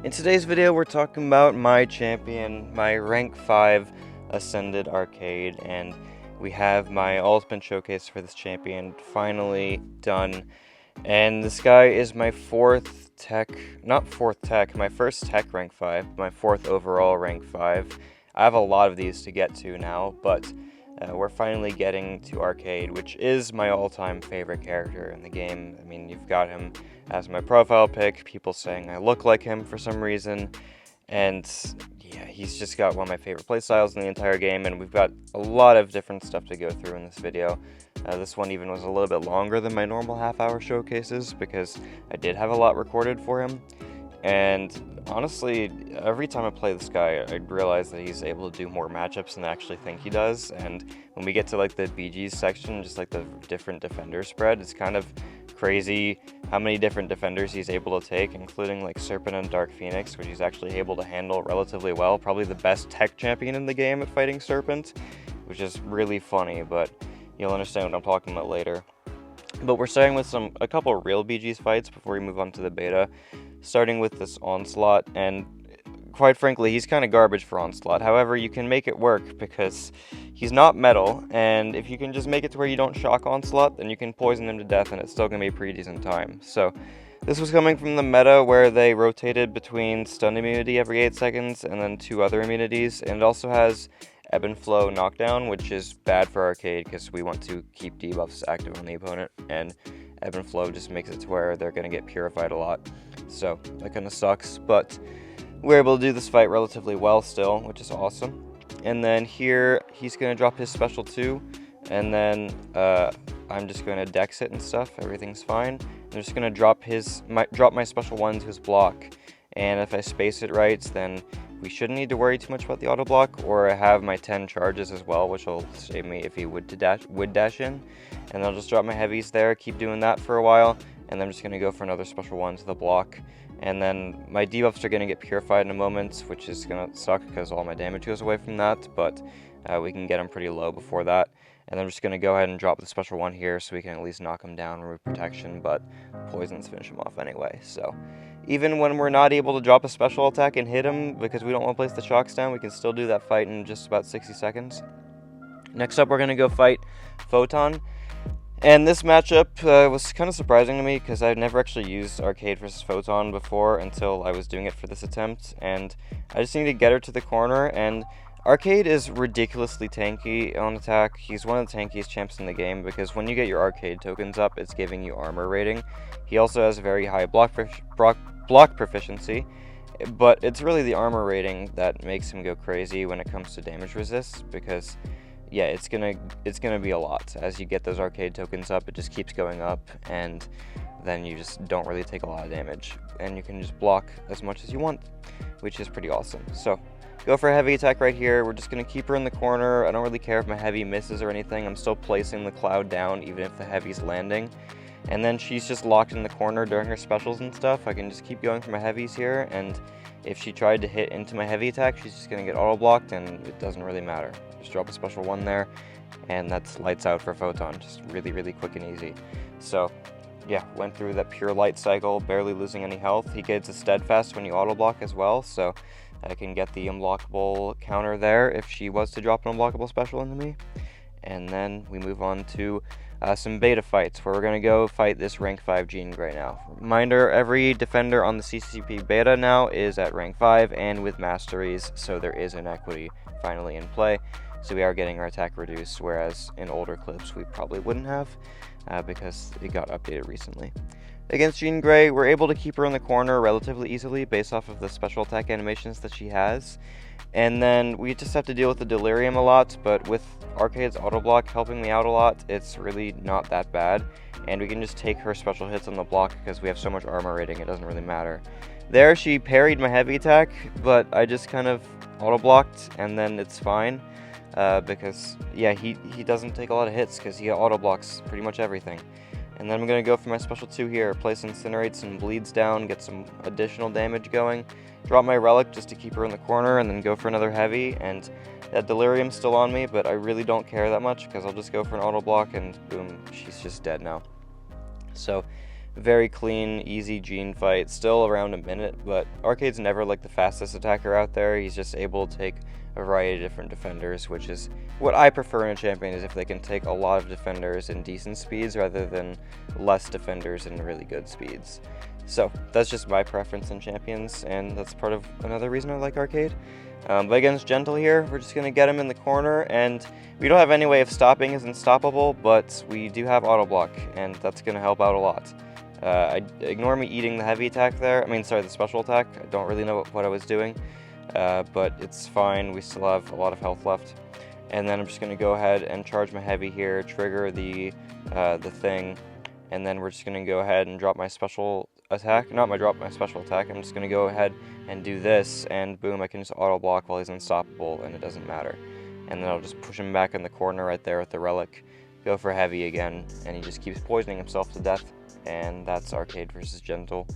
In today's video, we're talking about my champion, my rank 5 Ascended Arcade, and we have my ultimate showcase for this champion finally done. And this guy is my fourth tech, not fourth tech, my first tech rank 5, my fourth overall rank 5. I have a lot of these to get to now, but we're finally getting to Arcade, which is my all-time favorite character in the game. I mean, you've got him as my profile pic, people saying I look like him for some reason, and yeah, he's just got one of my favorite playstyles in the entire game, and we've got a lot of different stuff to go through in this video. This one even was a little bit longer than my normal half-hour showcases, because I did have a lot recorded for him. And honestly, every time I play this guy, I realize that he's able to do more matchups than I actually think he does. And when we get to like the BGs section, just like the different defender spread, it's kind of crazy how many different defenders he's able to take, including like Serpent and Dark Phoenix, which he's actually able to handle relatively well. Probably the best tech champion in the game at fighting Serpent, which is really funny, but you'll understand what I'm talking about later. But we're starting with a couple of real BGs fights before we move on to the beta. Starting with this Onslaught, and quite frankly, he's kind of garbage for Onslaught. However, you can make it work because he's not metal, and if you can just make it to where you don't shock Onslaught, then you can poison him to death, and it's still going to be a pretty decent time. So, this was coming from the meta where they rotated between stun immunity every 8 seconds and then 2 other immunities, and it also has Ebb and Flow knockdown, which is bad for Arcade because we want to keep debuffs active on the opponent, and Ebb and Flow just makes it to where they're going to get purified a lot. So that kind of sucks, but we're able to do this fight relatively well still, which is awesome. And then here, he's going to drop his special 2, and then I'm just going to dex it and stuff. Everything's fine. I'm just going to drop my special 1 to his block, and if I space it right, then we shouldn't need to worry too much about the auto block, or I have my 10 charges as well, which will save me if he would dash in. And I'll just drop my heavies there, keep doing that for a while, and I'm just going to go for another special 1 to the block. And then my debuffs are going to get purified in a moment, which is going to suck because all my damage goes away from that, but we can get them pretty low before that. And I'm just going to go ahead and drop the special 1 here so we can at least knock him down, remove protection, but poisons finish him off anyway. So even when we're not able to drop a special attack and hit him because we don't want to place the shocks down, we can still do that fight in just about 60 seconds. Next up, we're going to go fight Photon. And this matchup was kind of surprising to me because I've never actually used Arcade versus Photon before until I was doing it for this attempt. And I just need to get her to the corner, and Arcade is ridiculously tanky on attack. He's one of the tankiest champs in the game because when you get your Arcade tokens up, it's giving you armor rating. He also has very high block proficiency, but it's really the armor rating that makes him go crazy when it comes to damage resist, because yeah, it's gonna be a lot. As you get those Arcade tokens up, it just keeps going up, and then you just don't really take a lot of damage, and you can just block as much as you want, which is pretty awesome. So go for a heavy attack right here. We're just gonna keep her in the corner. I don't really care if my heavy misses or anything. I'm still placing the cloud down even if the heavy's landing. And then she's just locked in the corner during her specials and stuff. I can just keep going for my heavies here, and if she tried to hit into my heavy attack, she's just going to get auto-blocked, and it doesn't really matter. Just drop a special 1 there, and that's lights out for Photon. Just really, really quick and easy. So, yeah, went through that pure light cycle, barely losing any health. He gets a steadfast when you auto-block as well, so I can get the unblockable counter there if she was to drop an unblockable special into me. And then we move on to some beta fights, where we're going to go fight this rank 5 Jean Grey now. Reminder, every defender on the CCP beta now is at rank 5 and with masteries, so there is inequity finally in play. So we are getting our attack reduced, whereas in older clips we probably wouldn't have, because it got updated recently. Against Jean Grey, we're able to keep her in the corner relatively easily based off of the special attack animations that she has. And then we just have to deal with the Delirium a lot, but with Arcade's auto block helping me out a lot, it's really not that bad. And we can just take her special hits on the block because we have so much armor rating, it doesn't really matter. There, she parried my heavy attack, but I just kind of auto blocked, and then it's fine. Because, yeah, he doesn't take a lot of hits because he auto blocks pretty much everything. And then I'm going to go for my special 2 here, place Incinerates and Bleeds down, get some additional damage going. Drop my Relic just to keep her in the corner, and then go for another heavy, and that Delirium's still on me, but I really don't care that much because I'll just go for an auto block, and boom, she's just dead now. So Very clean, easy Gene fight, still around a minute, but Arcade's never like the fastest attacker out there. He's just able to take a variety of different defenders, which is what I prefer in a champion, is if they can take a lot of defenders in decent speeds rather than less defenders in really good speeds. So that's just my preference in champions, and that's part of another reason I like Arcade. But against Gentle here, we're just going to get him in the corner, and we don't have any way of stopping his Unstoppable, but we do have Auto Block, and that's going to help out a lot. Ignore me eating the heavy attack there, the special attack. I don't really know what I was doing, but it's fine. We still have a lot of health left. And then I'm just going to go ahead and charge my heavy here, trigger the thing, and then we're just going to go ahead and drop my special attack. Not drop my special attack, I'm just going to go ahead and do this, and boom, I can just auto block while he's unstoppable, and it doesn't matter. And then I'll just push him back in the corner right there with the relic, go for heavy again, and he just keeps poisoning himself to death, and that's Arcade versus Gentle.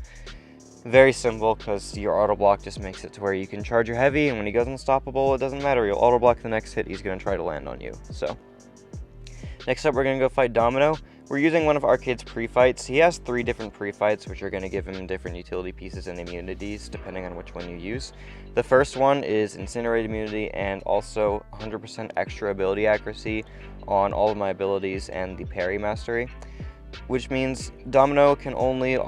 Very simple, because your auto block just makes it to where you can charge your heavy, and when he goes unstoppable, it doesn't matter. You'll auto block the next hit he's going to try to land on you. So, next up, we're going to go fight Domino. We're using one of Arcade's pre-fights. He has 3 different pre-fights, which are going to give him different utility pieces and immunities, depending on which one you use. The first one is Incinerate immunity, and also 100% extra ability accuracy on all of my abilities and the parry mastery, which means Domino can only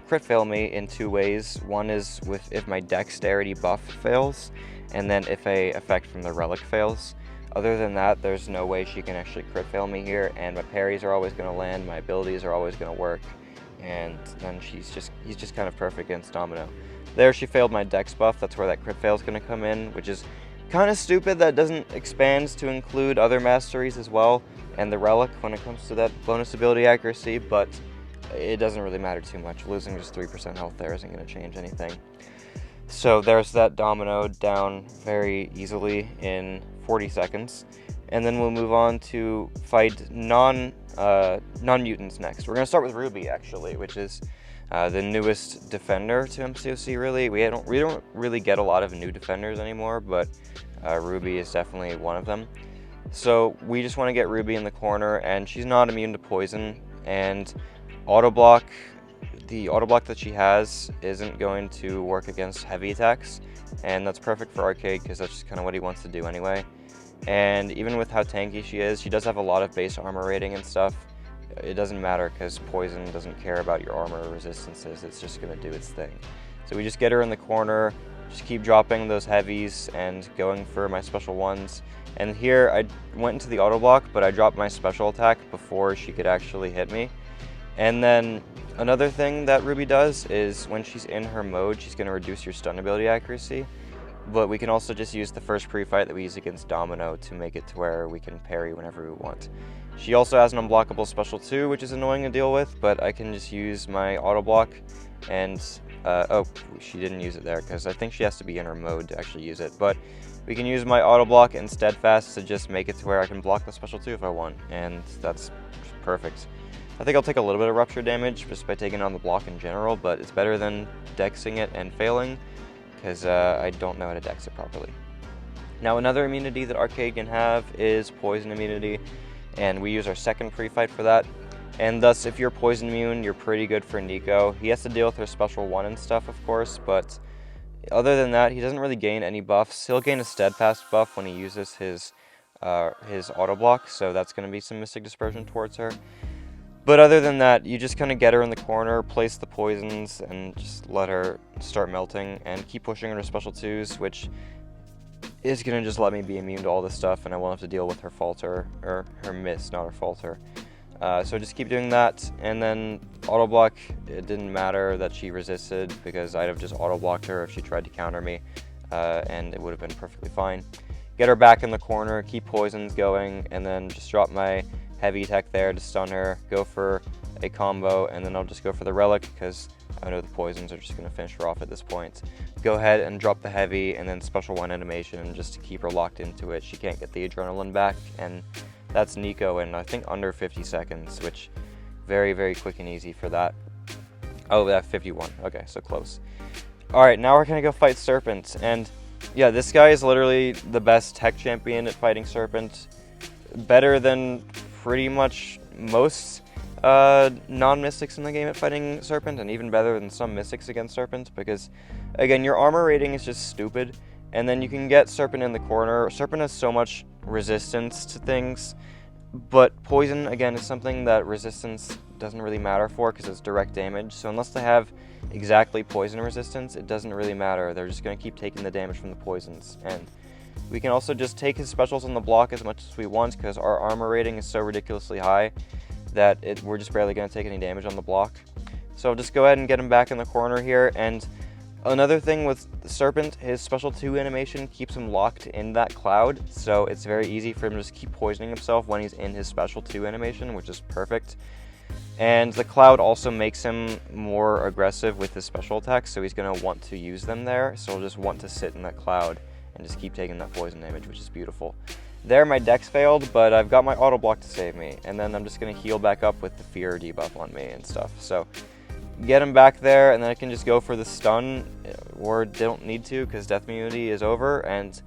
crit fail me in 2 ways. One is if my dexterity buff fails, and then if a effect from the relic fails. Other than that, there's no way she can actually crit fail me here, and my parries are always going to land, my abilities are always going to work, and then he's just kind of perfect against Domino. There, she failed my dex buff. That's where that crit fail is going to come in, which is kind of stupid that it doesn't expand to include other masteries as well, and the relic when it comes to that bonus ability accuracy, but it doesn't really matter too much. Losing just 3% health there isn't going to change anything. So there's that Domino down very easily in 40 seconds. And then we'll move on to fight non-mutants next. We're going to start with Ruby, actually, which is the newest defender to MCoC, really. We don't really get a lot of new defenders anymore, but Ruby is definitely one of them. So we just want to get Ruby in the corner, and she's not immune to poison, and auto block, the auto block that she has isn't going to work against heavy attacks, and that's perfect for Arcade because that's just kind of what he wants to do anyway. And even with how tanky she is, she does have a lot of base armor rating and stuff. It doesn't matter because poison doesn't care about your armor resistances, it's just going to do its thing. So we just get her in the corner, just keep dropping those heavies and going for my special ones. And here I went into the auto block, but I dropped my special attack before she could actually hit me. And then another thing that Ruby does is when she's in her mode, she's going to reduce your stun ability accuracy. But we can also just use the first pre-fight that we use against Domino to make it to where we can parry whenever we want. She also has an unblockable special too, which is annoying to deal with, but I can just use my auto block and, oh, she didn't use it there because I think she has to be in her mode to actually use it. But we can use my auto block and steadfast to just make it to where I can block the special too if I want, and that's perfect. I think I'll take a little bit of rupture damage just by taking on the block in general, but it's better than dexing it and failing, because I don't know how to dex it properly. Now another immunity that Arcade can have is poison immunity, and we use our second pre-fight for that. And thus, if you're poison immune, you're pretty good for Nico. He has to deal with her special 1 and stuff, of course, but other than that, he doesn't really gain any buffs. He'll gain a steadfast buff when he uses his auto block, so that's going to be some Mystic Dispersion towards her. But other than that, you just kind of get her in the corner, place the poisons, and just let her start melting, and keep pushing her to special 2s, which is going to just let me be immune to all this stuff, and I won't have to deal with her falter, or her miss, not her falter. So just keep doing that, and then auto block, it didn't matter that she resisted, because I'd have just auto blocked her if she tried to counter me, and it would have been perfectly fine. Get her back in the corner, keep poisons going, and then just drop my heavy attack there to stun her, go for a combo, and then I'll just go for the relic because I know the poisons are just going to finish her off at this point. Go ahead and drop the heavy and then special 1 animation just to keep her locked into it. She can't get the adrenaline back, and that's Nico in I think under 50 seconds, which very, very quick and easy for that. Oh, that 51. Okay, so close. Alright, now we're going to go fight Serpent, and yeah, this guy is literally the best tech champion at fighting Serpent. Better than pretty much most. non-mystics in the game at fighting Serpent, and even better than some mystics against Serpent, because, again, your armor rating is just stupid, and then you can get Serpent in the corner. Serpent has so much resistance to things, but poison, again, is something that resistance doesn't really matter for, because it's direct damage, so unless they have exactly poison resistance, it doesn't really matter. They're just going to keep taking the damage from the poisons, and we can also just take his specials on the block as much as we want, because our armor rating is so ridiculously high that we're just barely going to take any damage on the block. So I'll just go ahead and get him back in the corner here. And another thing with Serpent, his special 2 animation keeps him locked in that cloud, so it's very easy for him to just keep poisoning himself when he's in his special 2 animation, which is perfect. And the cloud also makes him more aggressive with his special attacks, so he's going to want to use them there, so he'll just want to sit in that cloud and just keep taking that poison damage, which is beautiful. There, my dex failed, but I've got my auto block to save me, and then I'm just going to heal back up with the fear debuff on me and stuff. So get him back there, and then I can just go for the stun, or don't need to because death immunity is over, and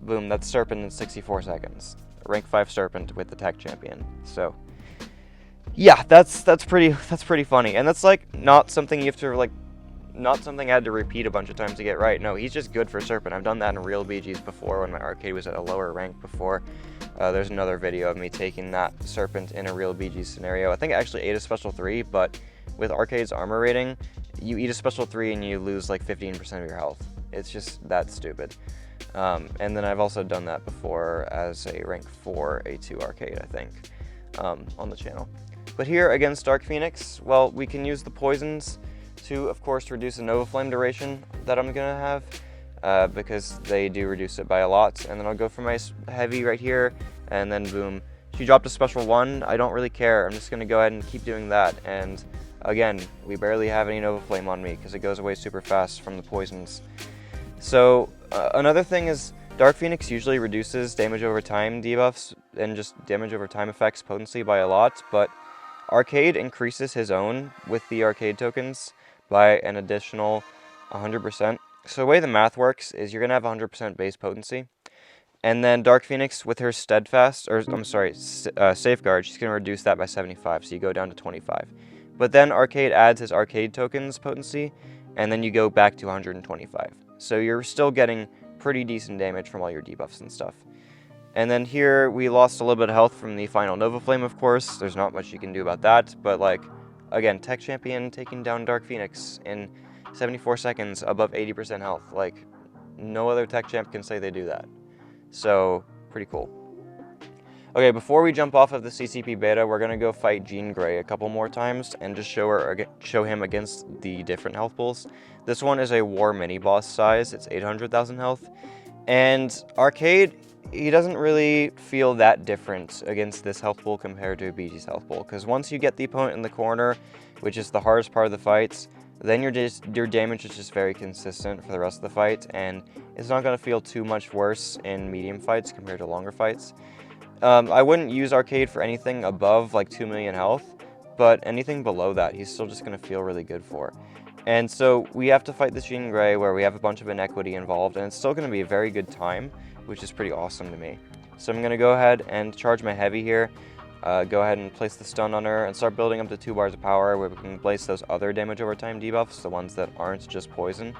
boom, that's Serpent in 64 seconds. Rank 5 Serpent with the tech champion. So yeah, that's pretty funny, and that's like not something you have to not something I had to repeat a bunch of times to get right. No, he's just good for Serpent. I've done that in real BGs before when my arcade was at a lower rank before. There's another video of me taking that Serpent in a real BG scenario. I think I actually ate a special 3, but with arcade's armor rating, you eat a special 3 and you lose like 15% of your health. It's just that stupid. And then I've also done that before as a rank 4 A2 arcade, I think, on the channel. But here against Dark Phoenix, well, we can use the poisons to, of course, reduce the Nova Flame duration that I'm going to have, because they do reduce it by a lot. And then I'll go for my heavy right here, and then boom. She dropped a special 1. I don't really care. I'm just going to go ahead and keep doing that. And again, we barely have any Nova Flame on me because it goes away super fast from the poisons. So another thing is Dark Phoenix usually reduces damage over time debuffs and just damage over time effects potency by a lot, but Arcade increases his own with the arcade tokens by an additional 100%. So the way the math works is you're going to have 100% base potency, and then Dark Phoenix with her steadfast, or I'm sorry, safeguard, she's going to reduce that by 75, so you go down to 25. But then Arcade adds his arcade tokens potency, and then you go back to 125. So you're still getting pretty decent damage from all your debuffs and stuff. And then here we lost a little bit of health from the final Nova Flame, of course. There's not much you can do about that, but like, again, Tech Champion taking down Dark Phoenix in 74 seconds above 80% health. Like, no other Tech Champ can say they do that. So, pretty cool. Okay, before we jump off of the CCP beta, we're going to go fight Jean Grey a couple more times and just show him against the different health pools. This one is a War mini-boss size. It's 800,000 health. And Arcade, he doesn't really feel that different against this health pool compared to a BG's health pool, because once you get the opponent in the corner, which is the hardest part of the fights, then your damage is just very consistent for the rest of the fight, and it's not going to feel too much worse in medium fights compared to longer fights. I wouldn't use Arcade for anything above like 2 million health, but anything below that, he's still just going to feel really good for. And so we have to fight this Jean Grey where we have a bunch of inequity involved, and it's still going to be a very good time, which is pretty awesome to me. So I'm going to go ahead and charge my heavy here, go ahead and place the stun on her, and start building up to 2 bars of power where we can place those other damage over time debuffs, the ones that aren't just poison.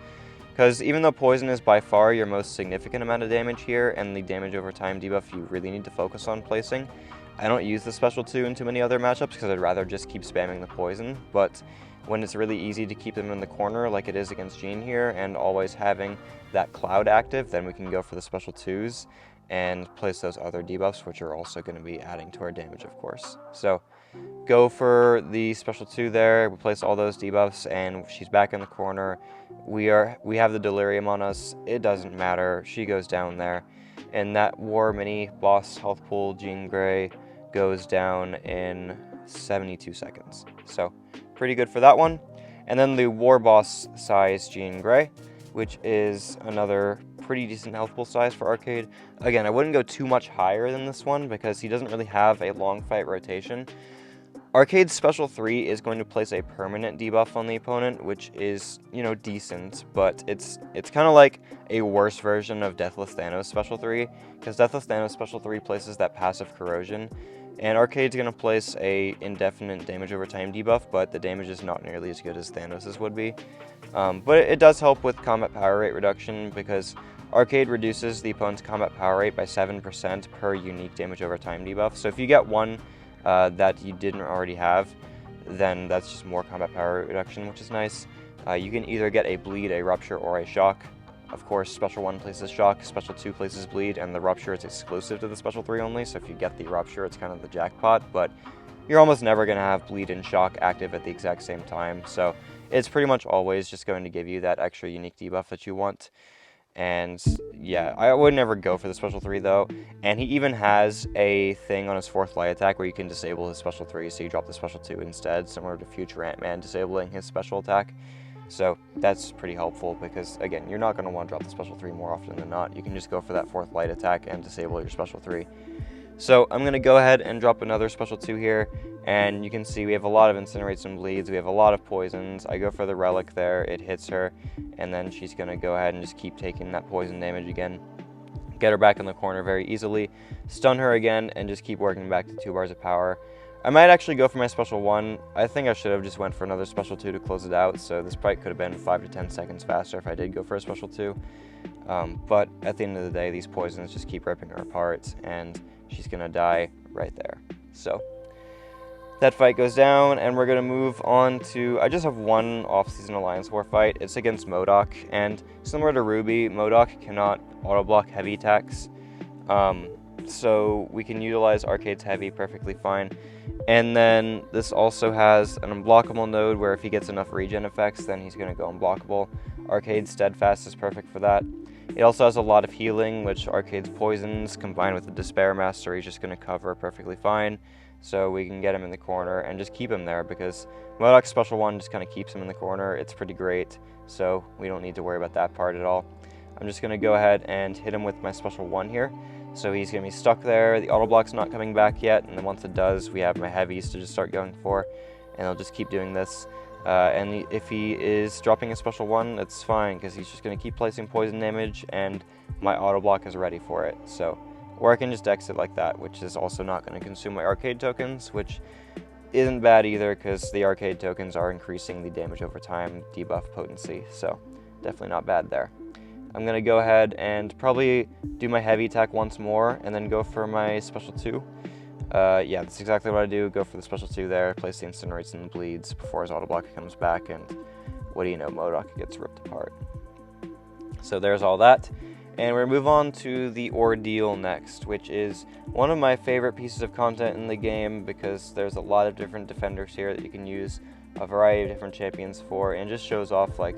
Because even though poison is by far your most significant amount of damage here, and the damage over time debuff you really need to focus on placing, I don't use the special 2 in too many other matchups because I'd rather just keep spamming the poison, but when it's really easy to keep them in the corner like it is against Jean here, and always having that cloud active, then we can go for the special 2s and place those other debuffs, which are also going to be adding to our damage, of course. So go for the special 2 there, replace all those debuffs, and she's back in the corner. We have the delirium on us. It doesn't matter. She goes down there, and that War mini boss health pool Jean Grey goes down in 72 seconds. So pretty good for that one. And then the War boss size Jean Grey, which is another pretty decent health pool size for Arcade. Again, I wouldn't go too much higher than this one because he doesn't really have a long fight rotation. Arcade's special 3 is going to place a permanent debuff on the opponent, which is, you know, decent, but it's kind of like a worse version of Deathless Thanos special 3, because Deathless Thanos special 3 places that passive corrosion, And Arcade's going to place a indefinite damage over time debuff, but the damage is not nearly as good as Thanos' would be. But it does help with combat power rate reduction, because Arcade reduces the opponent's combat power rate by 7% per unique damage over time debuff. So if you get one that you didn't already have, then that's just more combat power rate reduction, which is nice. You can either get a bleed, a rupture, or a shock. Of course, Special 1 places shock, Special 2 places bleed, and the rupture is exclusive to the Special 3 only, so if you get the rupture, it's kind of the jackpot, but you're almost never going to have bleed and shock active at the exact same time, so it's pretty much always just going to give you that extra unique debuff that you want. And yeah, I would never go for the Special 3 though, and he even has a thing on his 4th light attack where you can disable his Special 3, so you drop the Special 2 instead, similar to future Ant-Man disabling his special attack. So that's pretty helpful, because again, you're not going to want to drop the Special 3 more often than not. You can just go for that 4th light attack and disable your Special 3. So I'm going to go ahead and drop another Special 2 here, and you can see we have a lot of Incinerates and Bleeds, we have a lot of Poisons. I go for the Relic there, it hits her, and then she's going to go ahead and just keep taking that poison damage again. Get her back in the corner very easily, stun her again, and just keep working back to 2 bars of power. I might actually go for my Special 1. I think I should have just went for another Special 2 to close it out, so this fight could have been 5 to 10 seconds faster if I did go for a Special 2. But at the end of the day, these poisons just keep ripping her apart, and she's going to die right there. So that fight goes down, and we're going to move on to... I just have one off-season Alliance War fight. It's against MODOK, and similar to Ruby, MODOK cannot auto-block heavy attacks. So we can utilize Arcade's heavy perfectly fine. And then this also has an unblockable node where if he gets enough regen effects, then he's going to go unblockable. Arcade's Steadfast is perfect for that. It also has a lot of healing, which Arcade's Poisons combined with the Despair Master, he's just going to cover perfectly fine. So we can get him in the corner and just keep him there, because MODOK's Special 1 just kind of keeps him in the corner. It's pretty great, so we don't need to worry about that part at all. I'm just going to go ahead and hit him with my Special 1 here. So he's going to be stuck there, the auto block's not coming back yet, and then once it does, we have my heavies to just start going for, and I'll just keep doing this. And if he is dropping a Special 1, it's fine, because he's just going to keep placing poison damage, and my auto block is ready for it. So, or I can just exit like that, which is also not going to consume my Arcade tokens, which isn't bad either, because the Arcade tokens are increasing the damage over time debuff potency, so definitely not bad there. I'm going to go ahead and probably do my heavy attack once more, and then go for my Special 2. Yeah, that's exactly what I do. Go for the Special 2 there, place the Incinerates and Bleeds before his auto block comes back, and what do you know, MODOK gets ripped apart. So there's all that. And we're going to move on to the Ordeal next, which is one of my favorite pieces of content in the game, because there's a lot of different defenders here that you can use a variety of different champions for, and just shows off like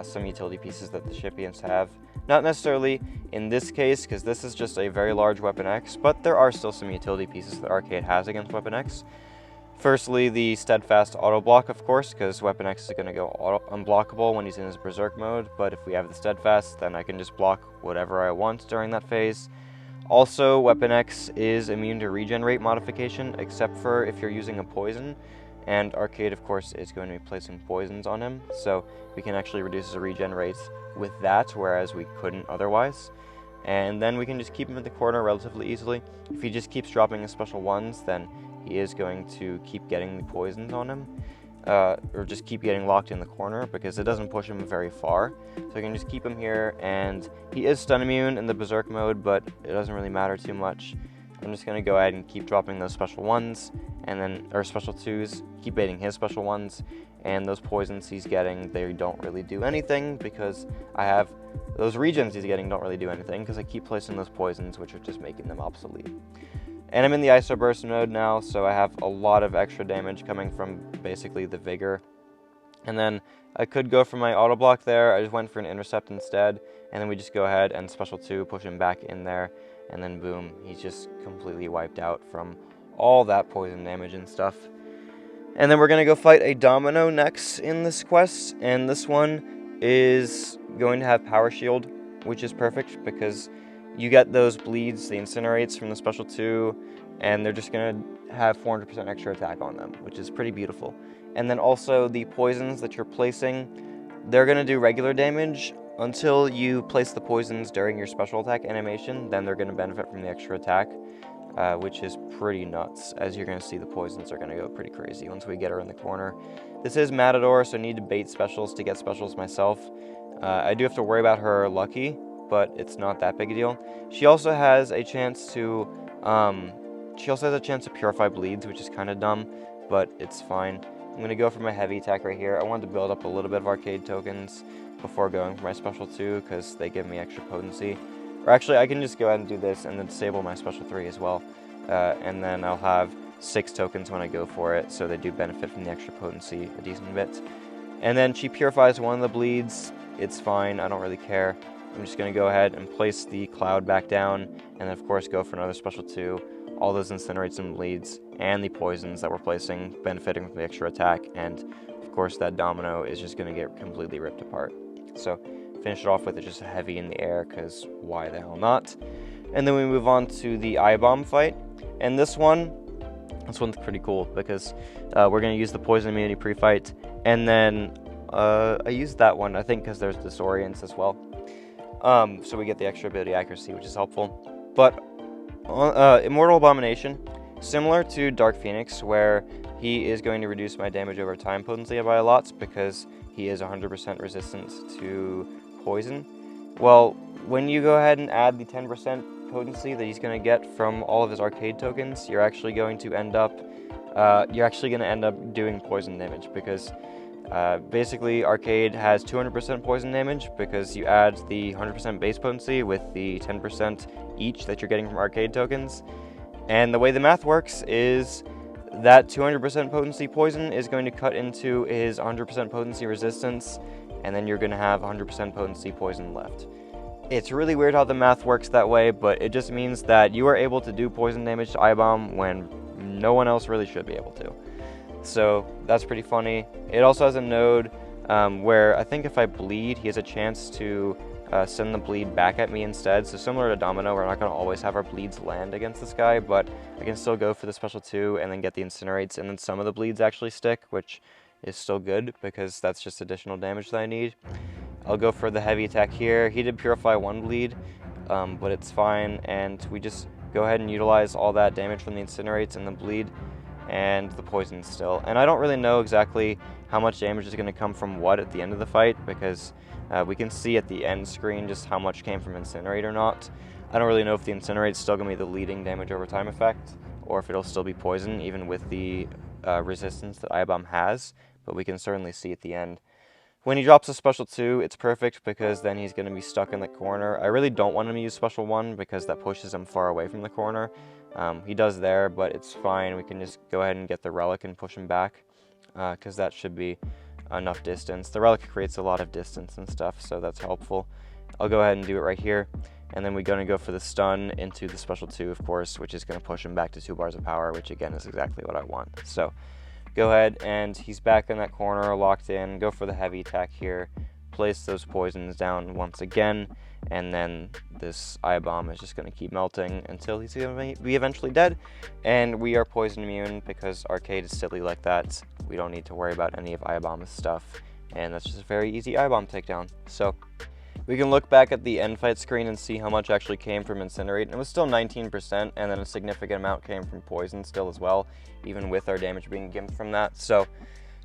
some utility pieces that the champions have. Not necessarily in this case, because this is just a very large Weapon X, but there are still some utility pieces that Arcade has against Weapon X. Firstly, the Steadfast auto block, of course, because Weapon X is going to go unblockable when he's in his Berserk mode, but if we have the Steadfast, then I can just block whatever I want during that phase. Also, Weapon X is immune to regen rate modification, except for if you're using a poison, and Arcade, of course, is going to be placing poisons on him, so we can actually reduce his regen rates with that, whereas we couldn't otherwise. And then we can just keep him in the corner relatively easily. If he just keeps dropping his Special 1s, then he is going to keep getting the poisons on him, or just keep getting locked in the corner, because it doesn't push him very far. So we can just keep him here, and he is stun immune in the Berserk mode, but it doesn't really matter too much. I'm just going to go ahead and keep dropping those Special 1s, and then, or Special 2s, keep baiting his Special 1s, and those poisons he's getting, they don't really do anything, because I have those regens he's getting don't really do anything, because I keep placing those poisons, which are just making them obsolete. And I'm in the ISO burst mode now, so I have a lot of extra damage coming from basically the Vigor. And then I could go for my auto block there, I just went for an intercept instead, and then we just go ahead and Special 2, push him back in there, and then boom, he's just completely wiped out from all that poison damage and stuff. And then we're going to go fight a Domino next in this quest, and this one is going to have Power Shield, which is perfect because you get those bleeds, the Incinerates from the Special 2, and they're just going to have 400% extra attack on them, which is pretty beautiful. And then also the poisons that you're placing, they're going to do regular damage until you place the poisons during your special attack animation, then they're going to benefit from the extra attack. which is pretty nuts. As you're going to see, the poisons are going to go pretty crazy once we get her in the corner. This is Matador, so I need to bait specials to get specials myself. I do have to worry about her lucky, but it's not that big a deal. She also has a chance to purify bleeds, which is kind of dumb, but it's fine. I'm going to go for my heavy attack right here. I wanted to build up a little bit of arcade tokens before going for my special 2, because they give me extra potency. Or actually, I can just go ahead and do this and then disable my special 3 as well. And then I'll have 6 tokens when I go for it, so they do benefit from the extra potency a decent bit. And then she purifies one of the bleeds. It's fine, I don't really care. I'm just going to go ahead and place the cloud back down, and then of course go for another special 2. All those incinerates and bleeds, and the poisons that we're placing, benefiting from the extra attack, and of course that domino is just going to get completely ripped apart. So finish it off with just a heavy in the air, because why the hell not? And then we move on to the I-bomb fight, and this one's pretty cool, because we're going to use the poison immunity pre-fight, and then I used that one, I think, because there's disorients as well. So we get the extra ability accuracy, which is helpful. But Immortal Abomination, similar to Dark Phoenix, where he is going to reduce my damage over time potency by a lot, because he is 100% resistant to poison. Well, when you go ahead and add the 10% potency that he's going to get from all of his arcade tokens, you're actually going to end up doing poison damage, because basically arcade has 200% poison damage, because you add the 100% base potency with the 10% each that you're getting from arcade tokens. And the way the math works is that 200% potency poison is going to cut into his 100% potency resistance, and then you're going to have 100% potency poison left. It's really weird how the math works that way, but it just means that you are able to do poison damage to I-bomb when no one else really should be able to. So that's pretty funny. It also has a node where I think if I bleed, he has a chance to send the bleed back at me instead. So similar to Domino, we're not going to always have our bleeds land against this guy, but I can still go for the special 2 and then get the incinerates, and then some of the bleeds actually stick, which is still good because that's just additional damage that I need. I'll go for the heavy attack here. He did purify 1 bleed, but it's fine, and we just go ahead and utilize all that damage from the incinerates and the bleed and the poison still. And I don't really know exactly how much damage is going to come from what at the end of the fight, because we can see at the end screen just how much came from Incinerate or not. I don't really know if the Incinerate's still going to be the leading damage over time effect, or if it'll still be poison, even with the resistance that I-bomb has, but we can certainly see at the end. When he drops a special 2, it's perfect, because then he's going to be stuck in the corner. I really don't want him to use special 1, because that pushes him far away from the corner. He does there, but it's fine. We can just go ahead and get the relic and push him back, because that should be enough distance. The relic creates a lot of distance and stuff, so that's helpful. I'll go ahead and do it right here, and then we're going to go for the stun into the special 2, of course, which is going to push him back to 2 bars of power, which again is exactly what I want. So go ahead, and he's back in that corner, locked in. Go for the heavy attack here. Place those poisons down once again, and then this I-bomb is just going to keep melting until he's going to be eventually dead. And we are poison immune, because arcade is silly like that. We don't need to worry about any of I-bomb's stuff, and that's just a very easy I-bomb takedown. So we can look back at the end fight screen and see how much actually came from Incinerate, and it was still 19%, and then a significant amount came from poison still as well, even with our damage being gimped from that. So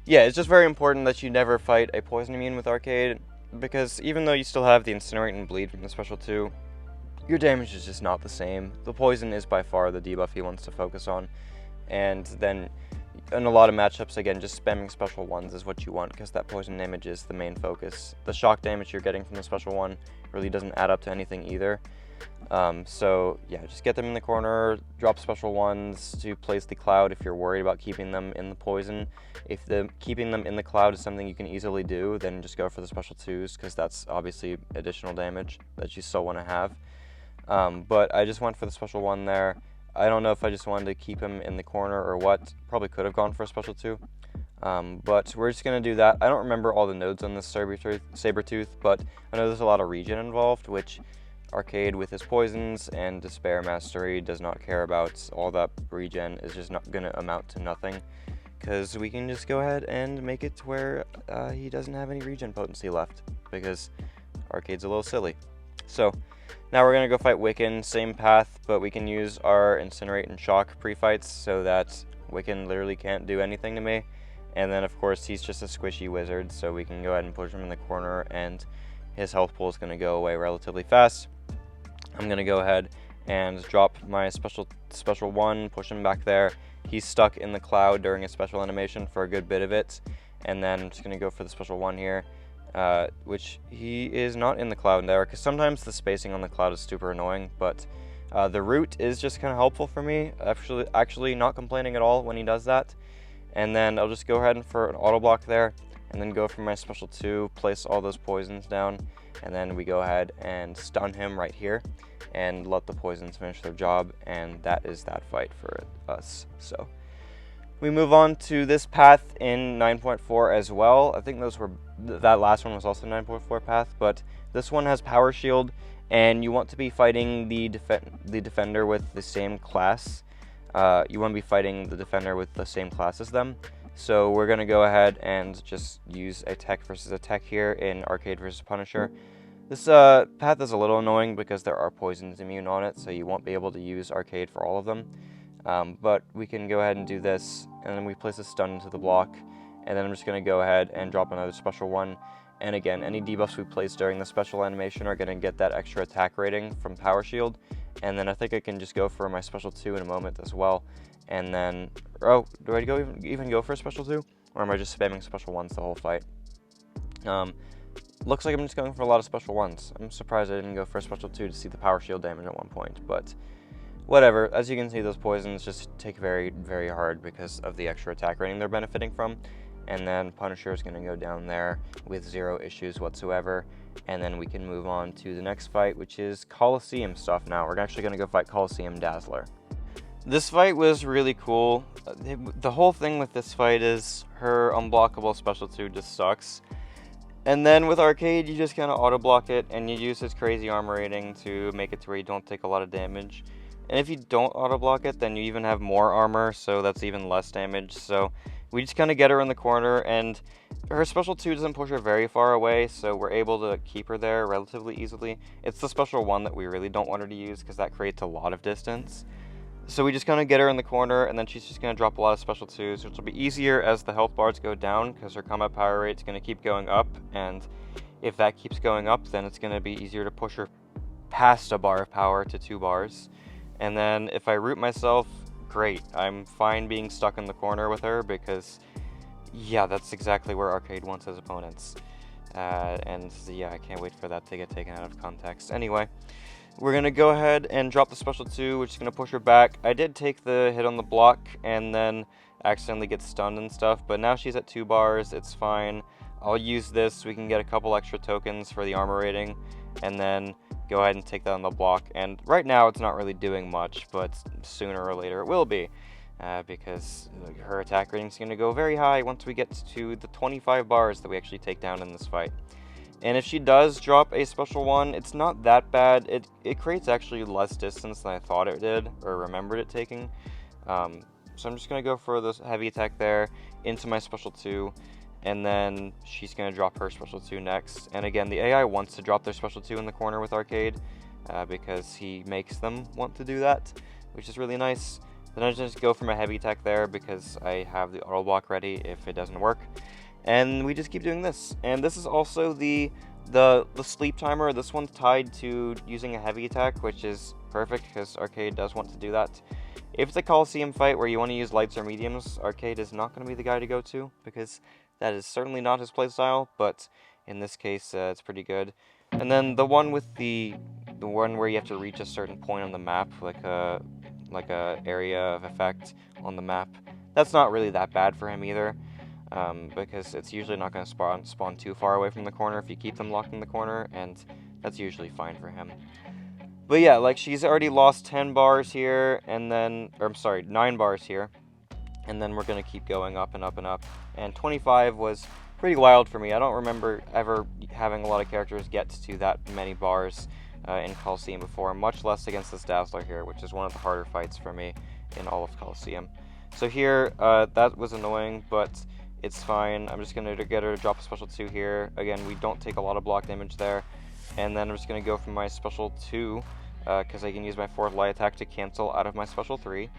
yeah, it's just very important that you never fight a poison immune with arcade, because even though you still have the Incinerate and bleed from the special 2, your damage is just not the same. The poison is by far the debuff he wants to focus on, and then in a lot of matchups, again, just spamming special 1s is what you want, because that poison damage is the main focus. The shock damage you're getting from the special 1 really doesn't add up to anything either. So yeah, just get them in the corner, drop special 1s to place the cloud if you're worried about keeping them in the poison. If keeping them in the cloud is something you can easily do, then just go for the special 2s, because that's obviously additional damage that you still want to have. But I just went for the special 1 there. I don't know if I just wanted to keep him in the corner or what. Probably could have gone for a special 2. But we're just going to do that. I don't remember all the nodes on this Sabertooth, but I know there's a lot of regen involved, which arcade with his poisons and Despair Mastery does not care about. All that regen is just not going to amount to nothing, because we can just go ahead and make it to where he doesn't have any regen potency left, because arcade's a little silly. So Now we're going to go fight Wiccan, same path, but we can use our Incinerate and Shock pre-fights so that Wiccan literally can't do anything to me. And then of course he's just a squishy wizard, so we can go ahead and push him in the corner and his health pool is going to go away relatively fast. I'm going to go ahead and drop my special one, push him back there. He's stuck in the cloud during a special animation for a good bit of it. And then I'm just going to go for the special one here, which he is not in the cloud there, because sometimes the spacing on the cloud is super annoying, but the root is just kind of helpful for me, actually not complaining at all when he does that. And then I'll just go ahead and for an auto block there, and then go for my special 2, place all those poisons down, and then we go ahead and stun him right here and let the poisons finish their job, and that is that fight for us. So we move on to this path in 9.4 as well. I think that last one was also 9.4 path, but this one has power shield, and you want to be fighting the defender with the same class. You want to be fighting the defender with the same class as them. So we're going to go ahead and just use a tech versus a tech here in Arcade versus Punisher. This path is a little annoying because there are poisons immune on it, so you won't be able to use Arcade for all of them. But we can go ahead and do this, and then we place a stun into the block, and then I'm just going to go ahead and drop another special one. And again, any debuffs we place during the special animation are going to get that extra attack rating from Power Shield. And then I think I can just go for my special 2 in a moment as well. And then, oh, do I even go for a special 2? Or am I just spamming special 1s the whole fight? Looks like I'm just going for a lot of special 1s. I'm surprised I didn't go for a special 2 to see the Power Shield damage at one point, but whatever. As you can see, those poisons just take very, very hard because of the extra attack rating they're benefiting from. And then Punisher is going to go down there with 0 issues whatsoever. And then we can move on to the next fight, which is Coliseum stuff now. We're actually going to go fight Coliseum Dazzler. This fight was really cool. The whole thing with this fight is her unblockable special 2 just sucks. And then with Arcade, you just kind of auto-block it, and you use his crazy armor rating to make it to where you don't take a lot of damage. And if you don't auto-block it, then you even have more armor, so that's even less damage. So we just kind of get her in the corner, and her special 2 doesn't push her very far away, so we're able to keep her there relatively easily. It's the special 1 that we really don't want her to use, because that creates a lot of distance. So we just kind of get her in the corner, and then she's just going to drop a lot of special 2s, which will be easier as the health bars go down, because her combat power rate is going to keep going up, and if that keeps going up, then it's going to be easier to push her past a bar of power to 2 bars. And then if I root myself, great. I'm fine being stuck in the corner with her, because, yeah, that's exactly where Arcade wants his opponents. And, yeah, I can't wait for that to get taken out of context. Anyway, we're going to go ahead and drop the special 2, which is going to push her back. I did take the hit on the block and then accidentally get stunned and stuff, but now she's at 2 bars. It's fine. I'll use this. We can get a couple extra tokens for the armor rating, and then go ahead and take that on the block. And right now it's not really doing much, but sooner or later it will be, because her attack rating is going to go very high once we get to the 25 bars that we actually take down in this fight. And if she does drop a special 1, it's not that bad. It creates actually less distance than I thought it did, or remembered it taking. So I'm just going to go for this heavy attack there into my special 2, and then she's going to drop her special 2 next. And again, the AI wants to drop their special 2 in the corner with Arcade, because he makes them want to do that, which is really nice. Then I just go for my heavy attack there because I have the auto block ready if it doesn't work. And we just keep doing this. And this is also the sleep timer. This one's tied to using a heavy attack, which is perfect because Arcade does want to do that. If it's a Coliseum fight where you want to use lights or mediums, Arcade is not going to be the guy to go to, because that is certainly not his playstyle, but in this case, it's pretty good. And then the one with the one where you have to reach a certain point on the map, like a area of effect on the map, that's not really that bad for him either. Because it's usually not going to spawn too far away from the corner if you keep them locked in the corner, and that's usually fine for him. But yeah, like, she's already lost 10 bars here, and then, or I'm sorry, 9 bars here, and then we're going to keep going up and up and up, and 25 was pretty wild for me. I don't remember ever having a lot of characters get to that many bars in Coliseum before, much less against this Dazzler here, which is one of the harder fights for me in all of Coliseum. So here, that was annoying, but it's fine. I'm just going to get her to drop a special 2 here. Again, we don't take a lot of block damage there. And then I'm just going to go for my special 2, because I can use my 4th light attack to cancel out of my special 3.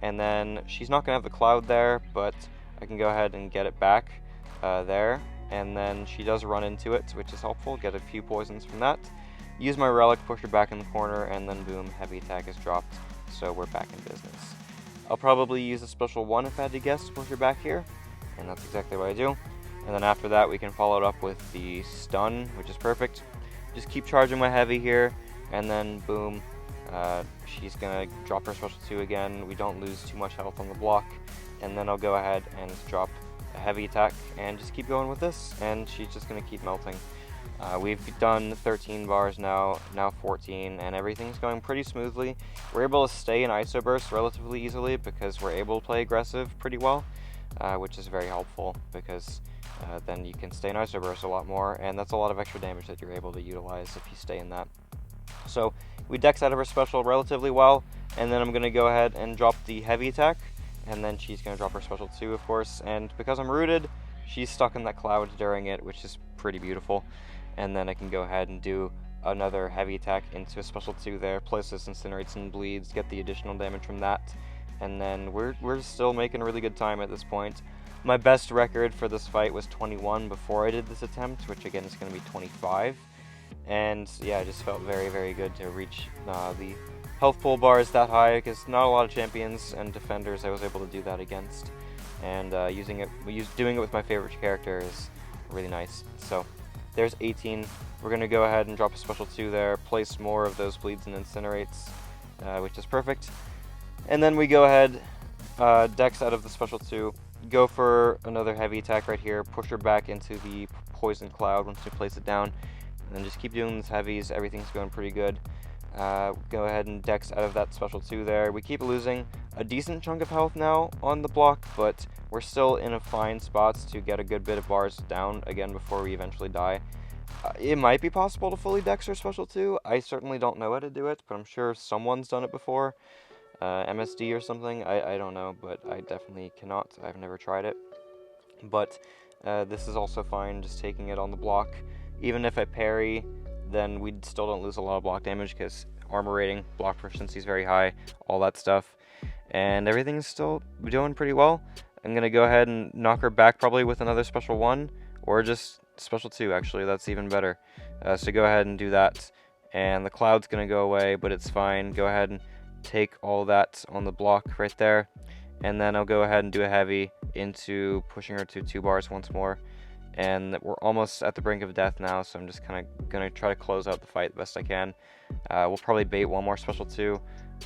And then she's not going to have the cloud there, but I can go ahead and get it back there. And then she does run into it, which is helpful, get a few poisons from that. Use my relic, push her back in the corner, and then boom, heavy attack is dropped, so we're back in business. I'll probably use a special 1 if I had to guess to push her back here, and that's exactly what I do. And then after that we can follow it up with the stun, which is perfect. Just keep charging my heavy here, and then boom, she's gonna drop her special 2 again. We don't lose too much health on the block, and then I'll go ahead and drop a heavy attack and just keep going with this, and she's just gonna keep melting. We've done 13 bars now 14, and everything's going pretty smoothly. We're able to stay in ISO burst relatively easily because we're able to play aggressive pretty well, which is very helpful because then you can stay in ISO burst a lot more, and that's a lot of extra damage that you're able to utilize if you stay in that. So we dex out of her special relatively well, and then I'm going to go ahead and drop the heavy attack, and then she's going to drop her special 2, of course, and because I'm rooted, she's stuck in that cloud during it, which is pretty beautiful. And then I can go ahead and do another heavy attack into a special 2 there, place this incinerates and bleeds, get the additional damage from that, and then we're still making really good time at this point. My best record for this fight was 21 before I did this attempt, which again is going to be 25, and yeah, it just felt very, very good to reach the health pool bars that high, because not a lot of champions and defenders I was able to do that against, and doing it with my favorite character is really nice. So there's 18. We're going to go ahead and drop a special 2 there, place more of those bleeds and incinerates, which is perfect. And then we go ahead, dex out of the special 2, go for another heavy attack right here, push her back into the poison cloud once we place it down, and then just keep doing these heavies. Everything's going pretty good. Go ahead and dex out of that special 2 there. We keep losing a decent chunk of health now on the block, but we're still in a fine spot to get a good bit of bars down again before we eventually die. It might be possible to fully dex our special 2. I certainly don't know how to do it, but I'm sure someone's done it before. MSD or something, I don't know, but I definitely cannot. I've never tried it. But this is also fine, just taking it on the block. Even if I parry, then we still don't lose a lot of block damage because armor rating, block proficiency is very high, all that stuff. And everything's still doing pretty well. I'm going to go ahead and knock her back probably with another special 1, or just special 2 actually, that's even better. So go ahead and do that, and the cloud's going to go away, but it's fine. Go ahead and take all that on the block right there, and then I'll go ahead and do a heavy into pushing her to 2 bars once more. And we're almost at the brink of death now, so I'm just kind of going to try to close out the fight the best I can. We'll probably bait one more special 2,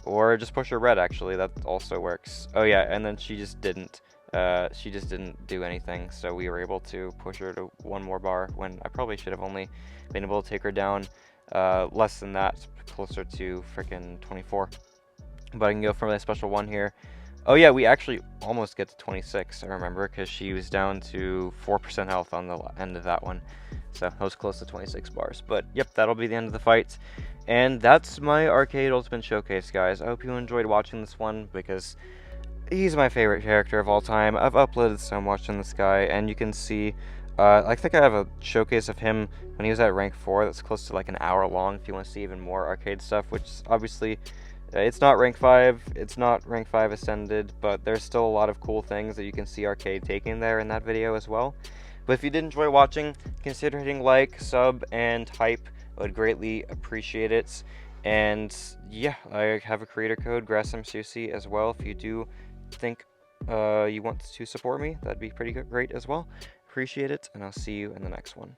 or just push her red actually, that also works. Oh yeah, and then she just didn't do anything, so we were able to push her to 1 more bar when I probably should have only been able to take her down less than that, closer to freaking 24. But I can go for my special 1 here. Oh yeah, we actually almost get to 26, I remember, because she was down to 4% health on the end of that one. So I was close to 26 bars. But yep, that'll be the end of the fight. And that's my Arcade Ultimate Showcase, guys. I hope you enjoyed watching this one, because he's my favorite character of all time. I've uploaded so much on this guy, and you can see, I think I have a showcase of him when he was at rank 4 that's close to like an hour long if you want to see even more arcade stuff, which obviously, it's not rank 5, it's not rank 5 Ascended, but there's still a lot of cool things that you can see Arcade taking there in that video as well. But if you did enjoy watching, consider hitting like, sub, and hype. I would greatly appreciate it. And yeah, I have a creator code, grassmcoc, as well. If you do think you want to support me, that'd be pretty great as well. Appreciate it, and I'll see you in the next one.